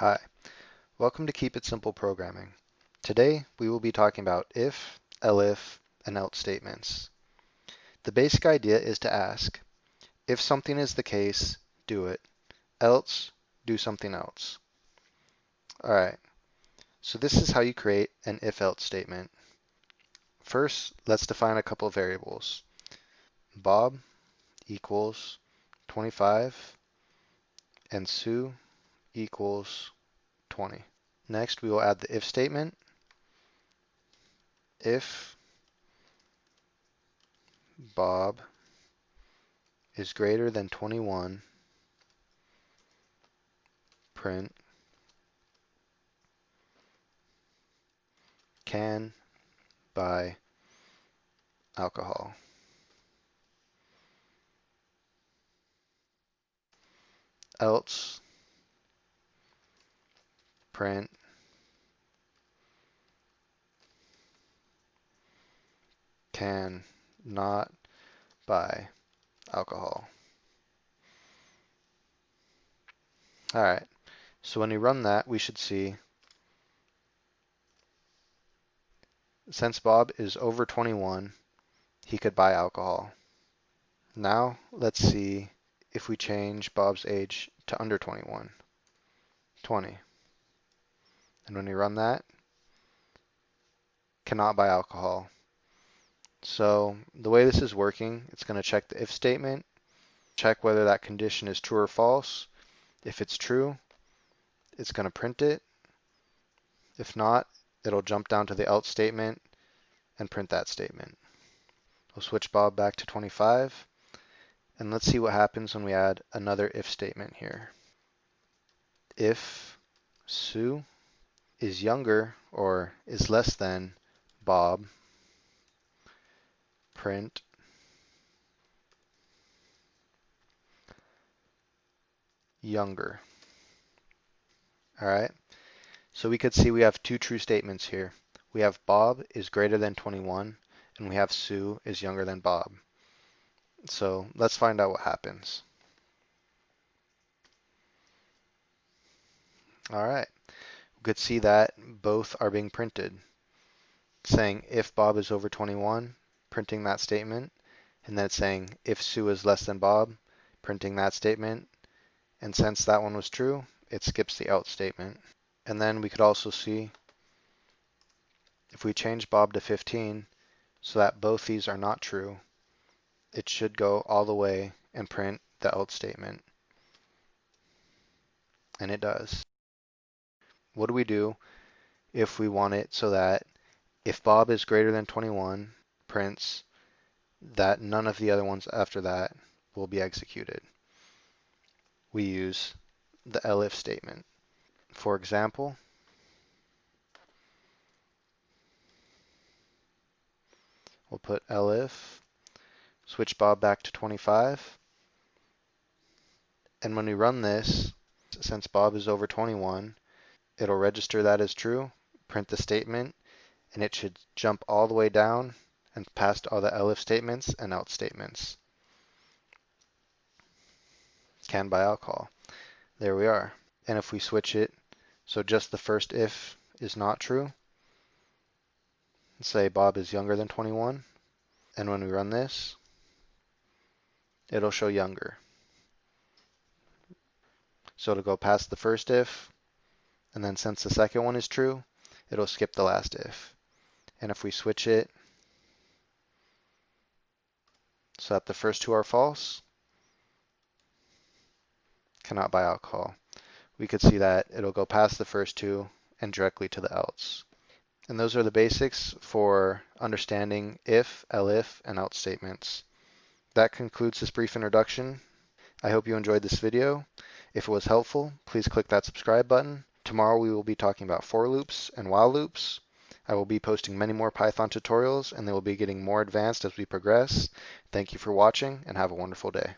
Hi, welcome to Keep It Simple Programming. Today we will be talking about if, elif, and else statements. The basic idea is to ask, if something is the case, do it, else, do something else. Alright, so this is how you create an if-else statement. First, let's define a couple of variables. Bob equals 25 and Sue equals 20. Next, we will add the if statement. If Bob is greater than 21, print can buy alcohol. Else, print can not buy alcohol. Alright, so when we run that, we should see, since Bob is over 21, he could buy alcohol. Now, let's see if we change Bob's age to under 21, 20. And when we run that, cannot buy alcohol. So the way this is working, it's going to check the if statement, check whether that condition is true or false. If it's true, it's going to print it. If not, it'll jump down to the else statement and print that statement. We'll switch Bob back to 25, and let's see what happens when we add another if statement here. If Sue is younger or is less than Bob, print younger. All right, so we could see we have two true statements here. We have Bob is greater than 21, and we have Sue is younger than Bob. So let's find out what happens. All right, we could see that both are being printed, saying if Bob is over 21, printing that statement, and then it's saying if Sue is less than Bob, printing that statement, and since that one was true, it skips the else statement. And then we could also see if we change Bob to 15 so that both these are not true, it should go all the way and print the else statement. And it does. What do we do if we want it so that if Bob is greater than 21, prints that none of the other ones after that will be executed? We use the elif statement. For example, we'll put elif, switch Bob back to 25, and when we run this, since Bob is over 21, it'll register that as true, print the statement, and it should jump all the way down and past all the elif statements and else statements. Can buy alcohol. There we are. And if we switch it, so just the first if is not true, say Bob is younger than 21, and when we run this, it'll show younger. So it'll go past the first if, and then since the second one is true, it'll skip the last if. And if we switch it so that the first two are false, cannot buy alcohol, we could see that it'll go past the first two and directly to the else. And those are the basics for understanding if, elif, and else statements. That concludes this brief introduction. I hope you enjoyed this video. If it was helpful, please click that subscribe button. Tomorrow we will be talking about for loops and while loops. I will be posting many more Python tutorials, and they will be getting more advanced as we progress. Thank you for watching, and have a wonderful day.